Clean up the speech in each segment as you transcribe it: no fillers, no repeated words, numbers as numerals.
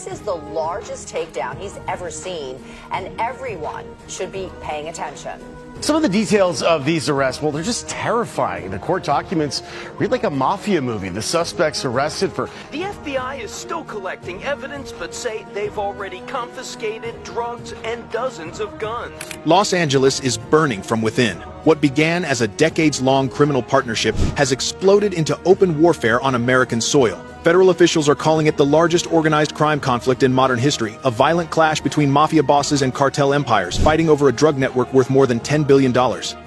this is the largest takedown he's ever seen, and everyone should be paying attention. Some of the details of these arrests, well, they're just terrifying. The court documents read like a mafia movie. The suspects arrested for... The FBI is still collecting evidence, but say they've already confiscated drugs and dozens of guns. Los Angeles is burning from within. What began as a decades-long criminal partnership has exploded into open warfare on American soil. Federal officials are calling it the largest organized crime conflict in modern history, a violent clash between mafia bosses and cartel empires fighting over a drug network worth more than $10 billion.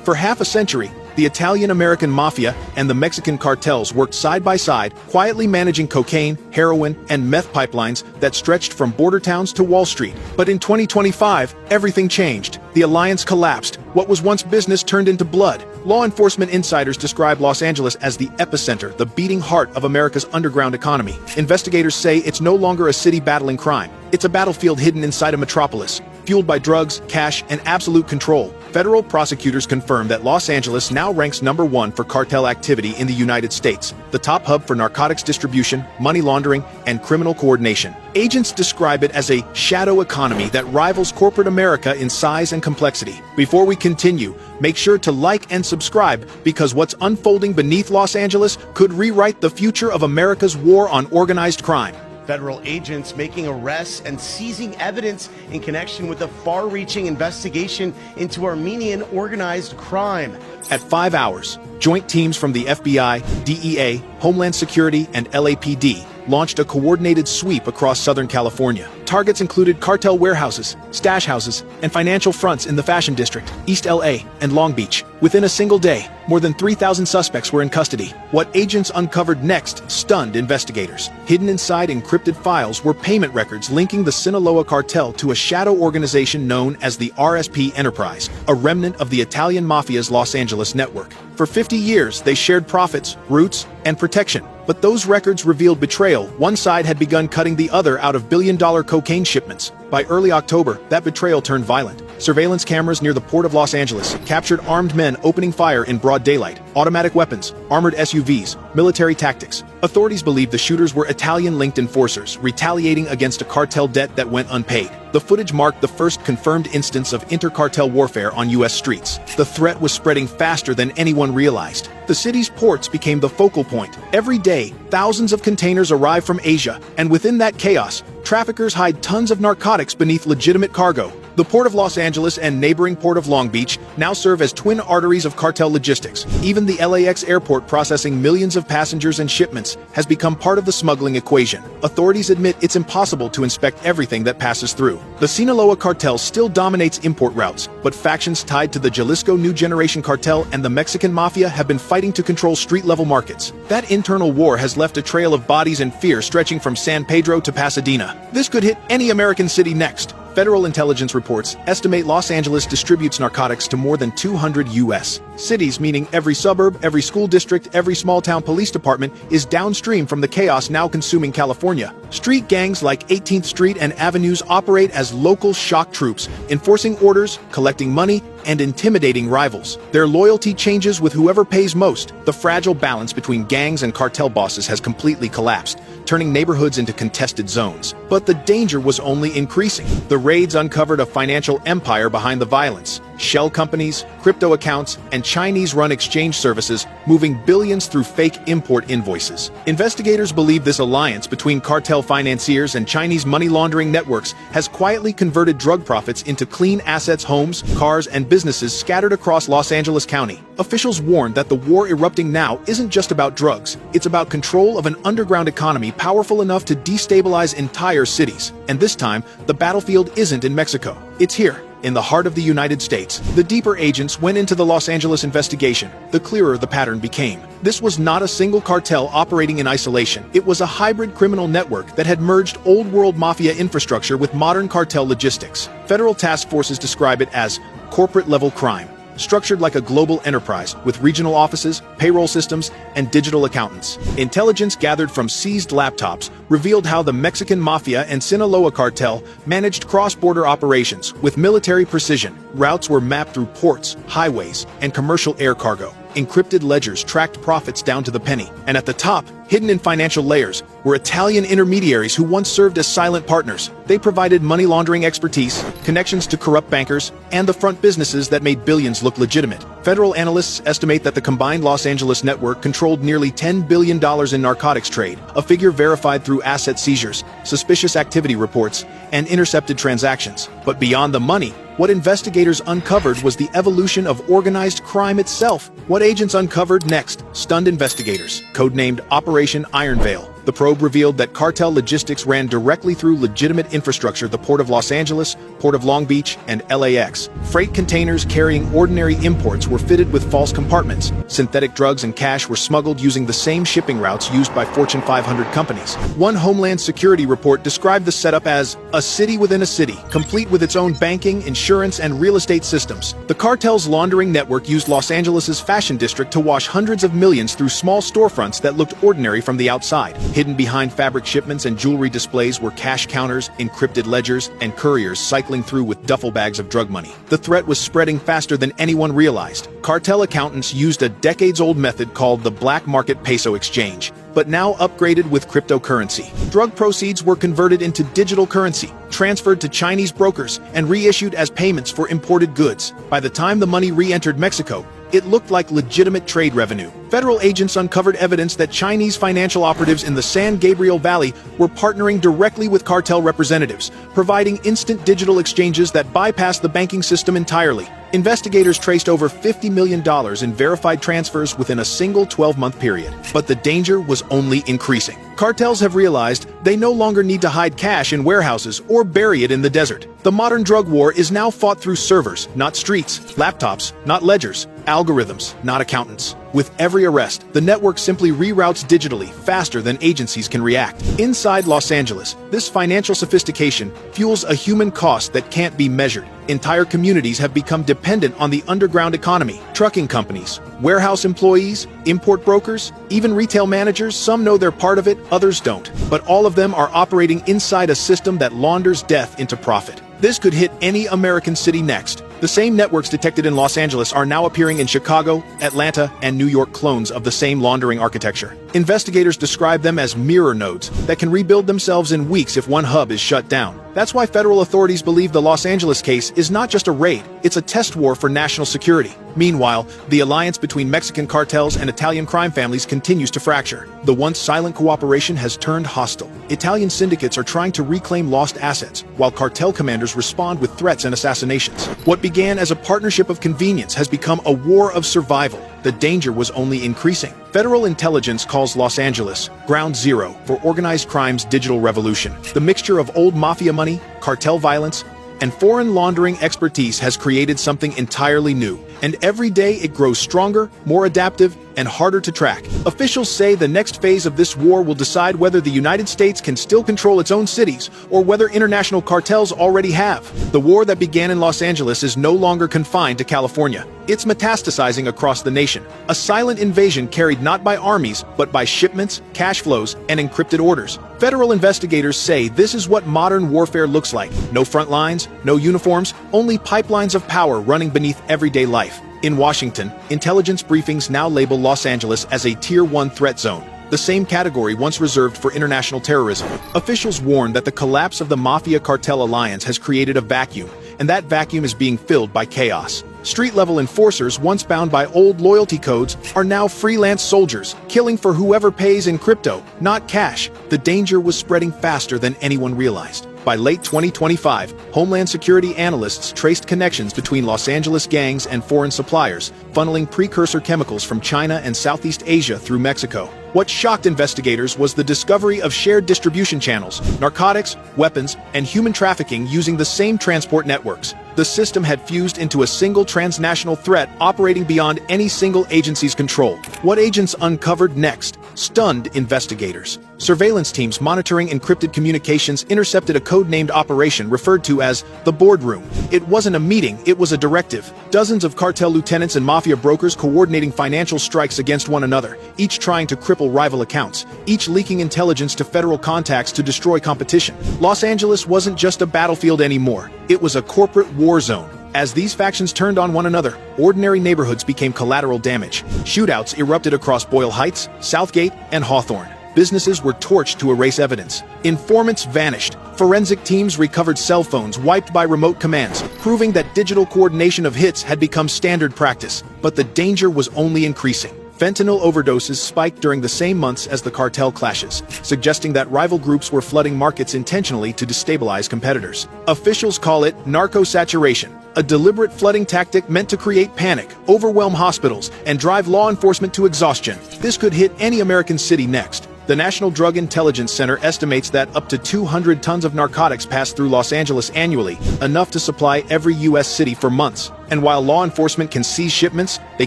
For half a century, the Italian-American mafia and the Mexican cartels worked side by side, quietly managing cocaine, heroin, and meth pipelines that stretched from border towns to Wall Street. But in 2025, everything changed. The alliance collapsed. What was once business turned into blood. Law enforcement insiders describe Los Angeles as the epicenter, the beating heart of America's underground economy. Investigators say it's no longer a city battling crime. It's a battlefield hidden inside a metropolis, fueled by drugs, cash, and absolute control. Federal prosecutors confirm that Los Angeles now ranks #1 for cartel activity in the United States, the top hub for narcotics distribution, money laundering, and criminal coordination. Agents describe it as a shadow economy that rivals corporate America in size and complexity. Before we continue, make sure to like and subscribe, because what's unfolding beneath Los Angeles could rewrite the future of America's war on organized crime. Federal agents making arrests and seizing evidence in connection with a far-reaching investigation into Armenian organized crime. At 5 hours, joint teams from the FBI, DEA, Homeland Security, and LAPD launched a coordinated sweep across Southern California. Targets included cartel warehouses, stash houses, and financial fronts in the Fashion District, East LA, and Long Beach. Within a single day, more than 3,000 suspects were in custody. What agents uncovered next stunned investigators. Hidden inside encrypted files were payment records linking the Sinaloa cartel to a shadow organization known as the RSP Enterprise, a remnant of the Italian Mafia's Los Angeles network. For 50 years, they shared profits, roots, and protection. But those records revealed betrayal. One side had begun cutting the other out of billion-dollar cocaine shipments. By early October, that betrayal turned violent. Surveillance cameras near the port of Los Angeles captured armed men opening fire in broad daylight. Automatic weapons, armored SUVs, military tactics. Authorities believe the shooters were Italian-linked enforcers, retaliating against a cartel debt that went unpaid. The footage marked the first confirmed instance of inter-cartel warfare on U.S. streets. The threat was spreading faster than anyone realized. The city's ports became the focal point. Every day, thousands of containers arrive from Asia, and within that chaos, traffickers hide tons of narcotics beneath legitimate cargo. The Port of Los Angeles and neighboring Port of Long Beach now serve as twin arteries of cartel logistics. Even the LAX airport, processing millions of passengers and shipments, has become part of the smuggling equation. Authorities admit it's impossible to inspect everything that passes through. The Sinaloa cartel still dominates import routes, but factions tied to the Jalisco New Generation cartel and the Mexican Mafia have been fighting to control street-level markets. That internal war has left a trail of bodies and fear stretching from San Pedro to Pasadena. This could hit any American city next. Federal intelligence reports estimate Los Angeles distributes narcotics to more than 200 U.S. cities, meaning every suburb, every school district, every small-town police department is downstream from the chaos now consuming California. Street gangs like 18th Street and Avenues operate as local shock troops, enforcing orders, collecting money, and intimidating rivals. Their loyalty changes with whoever pays most. The fragile balance between gangs and cartel bosses has completely collapsed, turning neighborhoods into contested zones. But the danger was only increasing. The raids uncovered a financial empire behind the violence. Shell companies, crypto accounts, and Chinese-run exchange services moving billions through fake import invoices. Investigators believe this alliance between cartel financiers and Chinese money laundering networks has quietly converted drug profits into clean assets, homes, cars, and businesses scattered across Los Angeles County. Officials warn that the war erupting now isn't just about drugs. It's about control of an underground economy powerful enough to destabilize entire cities. And this time, the battlefield isn't in Mexico. It's here, in the heart of the United States. The deeper agents went into the Los Angeles investigation, the clearer the pattern became. This was not a single cartel operating in isolation. It was a hybrid criminal network that had merged old-world mafia infrastructure with modern cartel logistics. Federal task forces describe it as corporate-level crime, structured like a global enterprise with regional offices, payroll systems, and digital accountants. Intelligence gathered from seized laptops revealed how the Mexican Mafia and Sinaloa cartel managed cross-border operations with military precision. Routes were mapped through ports, highways, and commercial air cargo. encrypted ledgers tracked profits down to the penny. And at the top, hidden in financial layers, were Italian intermediaries who once served as silent partners. They provided money laundering expertise, connections to corrupt bankers, and the front businesses that made billions look legitimate. Federal analysts estimate that the combined Los Angeles network controlled nearly $10 billion in narcotics trade, a figure verified through asset seizures, suspicious activity reports, and intercepted transactions. But beyond the money, what investigators uncovered was the evolution of organized crime itself. What agents uncovered next stunned investigators, codenamed Operation Iron Veil. The probe revealed that cartel logistics ran directly through legitimate infrastructure: the Port of Los Angeles, Port of Long Beach, and LAX. Freight containers carrying ordinary imports were fitted with false compartments. Synthetic drugs and cash were smuggled using the same shipping routes used by Fortune 500 companies. One Homeland Security report described the setup as a city within a city, complete with its own banking, insurance, and real estate systems. The cartel's laundering network used Los Angeles's fashion district to wash hundreds of millions through small storefronts that looked ordinary from the outside. Hidden behind fabric shipments and jewelry displays were cash counters, encrypted ledgers, and couriers cycling through with duffel bags of drug money. The threat was spreading faster than anyone realized. Cartel accountants used a decades-old method called the black market peso exchange, but now upgraded with cryptocurrency. Drug proceeds were converted into digital currency, transferred to Chinese brokers, and reissued as payments for imported goods. By the time the money re-entered Mexico, it looked like legitimate trade revenue. Federal agents uncovered evidence that Chinese financial operatives in the San Gabriel Valley were partnering directly with cartel representatives, providing instant digital exchanges that bypassed the banking system entirely. Investigators traced over $50 million in verified transfers within a single 12-month period. But the danger was only increasing. Cartels have realized they no longer need to hide cash in warehouses or bury it in the desert. The modern drug war is now fought through servers, not streets, laptops, not ledgers, algorithms, not accountants. With every arrest, the network simply reroutes digitally faster than agencies can react. Inside Los Angeles, this financial sophistication fuels a human cost that can't be measured. Entire communities have become dependent on the underground economy. Trucking companies, warehouse employees, import brokers, even retail managers, some know they're part of it, others don't. But all of them are operating inside a system that launders death into profit. This could hit any American city next. The same networks detected in Los Angeles are now appearing in Chicago, Atlanta, and New York, clones of the same laundering architecture. Investigators describe them as mirror nodes that can rebuild themselves in weeks if one hub is shut down. That's why federal authorities believe the Los Angeles case is not just a raid, it's a test war for national security. Meanwhile, the alliance between Mexican cartels and Italian crime families continues to fracture. The once silent cooperation has turned hostile. Italian syndicates are trying to reclaim lost assets, while cartel commanders respond with threats and assassinations. What began as a partnership of convenience has become a war of survival. The danger was only increasing. Federal intelligence calls Los Angeles Ground Zero for organized crime's digital revolution. The mixture of old mafia money, cartel violence, and foreign laundering expertise has created something entirely new. And every day it grows stronger, more adaptive, and harder to track. Officials say the next phase of this war will decide whether the United States can still control its own cities or whether international cartels already have. The war that began in Los Angeles is no longer confined to California. It's metastasizing across the nation. A silent invasion carried not by armies, but by shipments, cash flows, and encrypted orders. Federal investigators say this is what modern warfare looks like. No front lines, no uniforms, only pipelines of power running beneath everyday life. In Washington, intelligence briefings now label Los Angeles as a Tier 1 threat zone, the same category once reserved for international terrorism. Officials warn that the collapse of the Mafia Cartel Alliance has created a vacuum, and that vacuum is being filled by chaos. Street-level enforcers, once bound by old loyalty codes, are now freelance soldiers, killing for whoever pays in crypto, not cash. The danger was spreading faster than anyone realized. By late 2025, Homeland Security analysts traced connections between Los Angeles gangs and foreign suppliers, funneling precursor chemicals from China and Southeast Asia through Mexico. What shocked investigators was the discovery of shared distribution channels, narcotics, weapons, and human trafficking using the same transport networks. The system had fused into a single transnational threat operating beyond any single agency's control. What agents uncovered next stunned investigators. Surveillance teams monitoring encrypted communications intercepted a code-named operation referred to as the boardroom. It wasn't a meeting, it was a directive. Dozens of cartel lieutenants and mafia brokers coordinating financial strikes against one another, each trying to cripple rival accounts, each leaking intelligence to federal contacts to destroy competition. Los Angeles wasn't just a battlefield anymore. It was a corporate war zone. As these factions turned on one another, ordinary neighborhoods became collateral damage. Shootouts erupted across Boyle Heights, Southgate, and Hawthorne. Businesses were torched to erase evidence. Informants vanished. Forensic teams recovered cell phones wiped by remote commands, proving that digital coordination of hits had become standard practice. But the danger was only increasing. Fentanyl overdoses spiked during the same months as the cartel clashes, suggesting that rival groups were flooding markets intentionally to destabilize competitors. Officials call it narco-saturation, a deliberate flooding tactic meant to create panic, overwhelm hospitals, and drive law enforcement to exhaustion. This could hit any American city next. The National Drug Intelligence Center estimates that up to 200 tons of narcotics pass through Los Angeles annually, enough to supply every U.S. city for months. And while law enforcement can seize shipments, they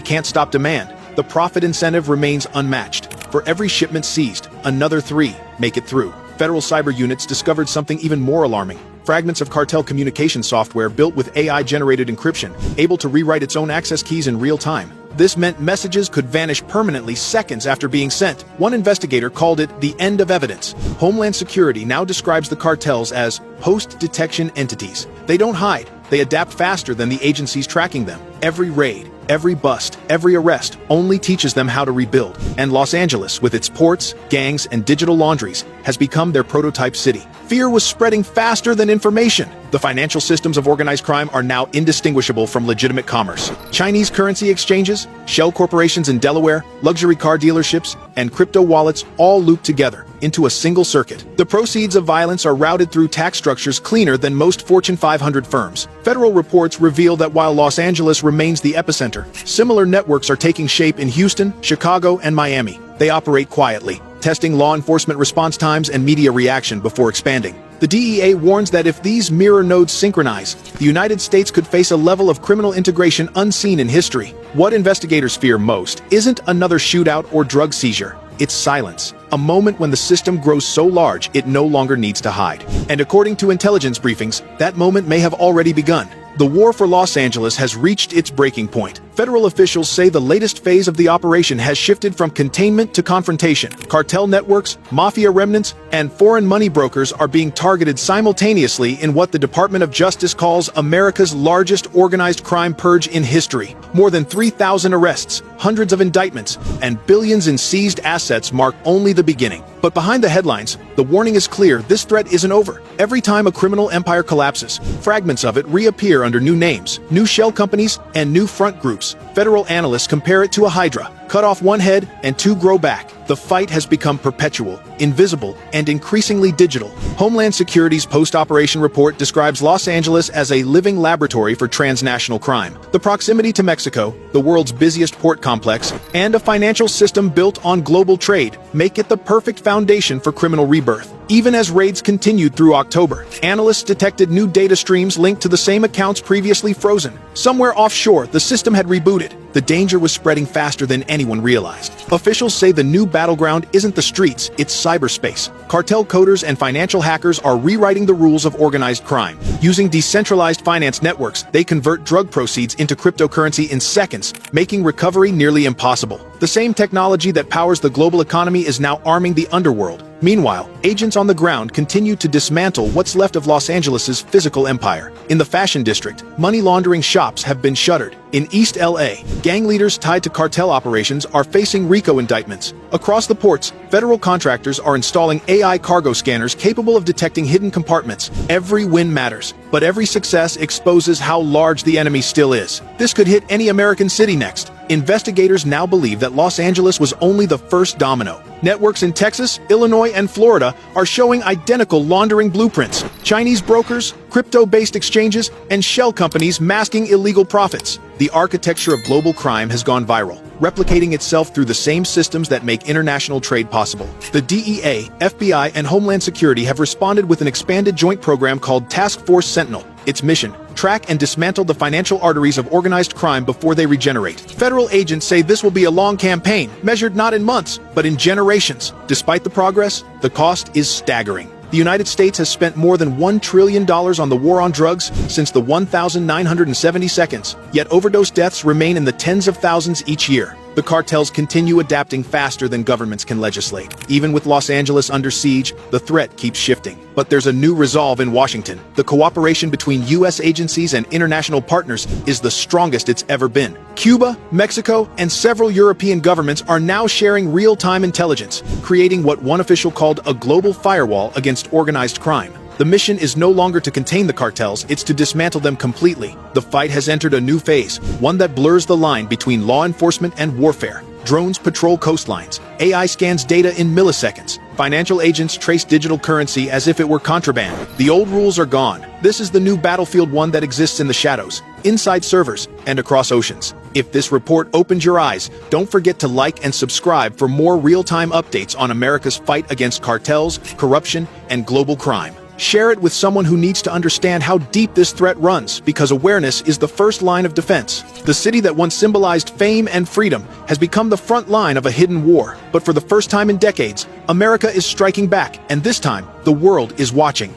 can't stop demand. The profit incentive remains unmatched. For every shipment seized, another 3 make it through. Federal cyber units discovered something even more alarming. Fragments of cartel communication software built with AI-generated encryption, able to rewrite its own access keys in real time. This meant messages could vanish permanently seconds after being sent. One investigator called it the end of evidence. Homeland Security now describes the cartels as post-detection entities. They don't hide. They adapt faster than the agencies tracking them. Every raid, every bust, every arrest only teaches them how to rebuild. And Los Angeles, with its ports, gangs, and digital laundries, has become their prototype city. Fear was spreading faster than information. The financial systems of organized crime are now indistinguishable from legitimate commerce. Chinese currency exchanges, shell corporations in Delaware, luxury car dealerships, and crypto wallets all loop together into a single circuit. The proceeds of violence are routed through tax structures cleaner than most Fortune 500 firms. Federal reports reveal that while Los Angeles remains the epicenter, similar networks are taking shape in Houston, Chicago, and Miami. They operate quietly, testing law enforcement response times and media reaction before expanding. The DEA warns that if these mirror nodes synchronize, the United States could face a level of criminal integration unseen in history. What investigators fear most isn't another shootout or drug seizure. It's silence. A moment when the system grows so large it no longer needs to hide. And according to intelligence briefings, that moment may have already begun. The war for Los Angeles has reached its breaking point. Federal officials say the latest phase of the operation has shifted from containment to confrontation. Cartel networks, mafia remnants, and foreign money brokers are being targeted simultaneously in what the Department of Justice calls America's largest organized crime purge in history. More than 3,000 arrests, hundreds of indictments, and billions in seized assets mark only the beginning. But behind the headlines, the warning is clear: this threat isn't over. Every time a criminal empire collapses, fragments of it reappear under new names, new shell companies, and new front groups. Federal analysts compare it to a hydra. Cut off one head and 2 grow back. The fight has become perpetual, invisible, and increasingly digital. Homeland Security's post-operation report describes Los Angeles as a living laboratory for transnational crime. The proximity to Mexico, the world's busiest port complex, and a financial system built on global trade make it the perfect foundation for criminal rebirth. Even as raids continued through October, analysts detected new data streams linked to the same accounts previously frozen. Somewhere offshore, the system had rebooted. The danger was spreading faster than anyone realized. Officials say the new battleground isn't the streets, it's cyberspace. Cartel coders and financial hackers are rewriting the rules of organized crime. Using decentralized finance networks, they convert drug proceeds into cryptocurrency in seconds, making recovery nearly impossible. The same technology that powers the global economy is now arming the underworld. Meanwhile, agents on the ground continue to dismantle what's left of Los Angeles' physical empire. In the fashion district, money laundering shops have been shuttered. In East LA, gang leaders tied to cartel operations are facing RICO indictments. Across the ports, federal contractors are installing AI cargo scanners capable of detecting hidden compartments. Every win matters, but every success exposes how large the enemy still is. This could hit any American city next. Investigators now believe that Los Angeles was only the first domino. Networks in Texas, Illinois, and Florida are showing identical laundering blueprints. Chinese brokers, crypto-based exchanges, and shell companies masking illegal profits. The architecture of global crime has gone viral, replicating itself through the same systems that make international trade possible. The DEA, FBI, and Homeland Security have responded with an expanded joint program called Task Force Sentinel. Its mission: track and dismantle the financial arteries of organized crime before they regenerate. Federal agents say this will be a long campaign, measured not in months, but in generations. Despite the progress, the cost is staggering. The United States has spent more than $1 trillion on the war on drugs since the 1970 seconds, yet overdose deaths remain in the tens of thousands each year. the cartels continue adapting faster than governments can legislate. Even with Los Angeles under siege, the threat keeps shifting. But there's a new resolve in Washington. The cooperation between U.S. agencies and international partners is the strongest it's ever been. Cuba, Mexico, and several European governments are now sharing real-time intelligence, creating what one official called a global firewall against organized crime. The mission is no longer to contain the cartels, it's to dismantle them completely. The fight has entered a new phase, one that blurs the line between law enforcement and warfare. Drones patrol coastlines. AI scans data in milliseconds. Financial agents trace digital currency as if it were contraband. The old rules are gone. This is the new battlefield, one that exists in the shadows, inside servers, and across oceans. If this report opened your eyes, don't forget to like and subscribe for more real-time updates on America's fight against cartels, corruption, and global crime. Share it with someone who needs to understand how deep this threat runs, because awareness is the first line of defense. The city that once symbolized fame and freedom has become the front line of a hidden war. But for the first time in decades, America is striking back, and this time, the world is watching.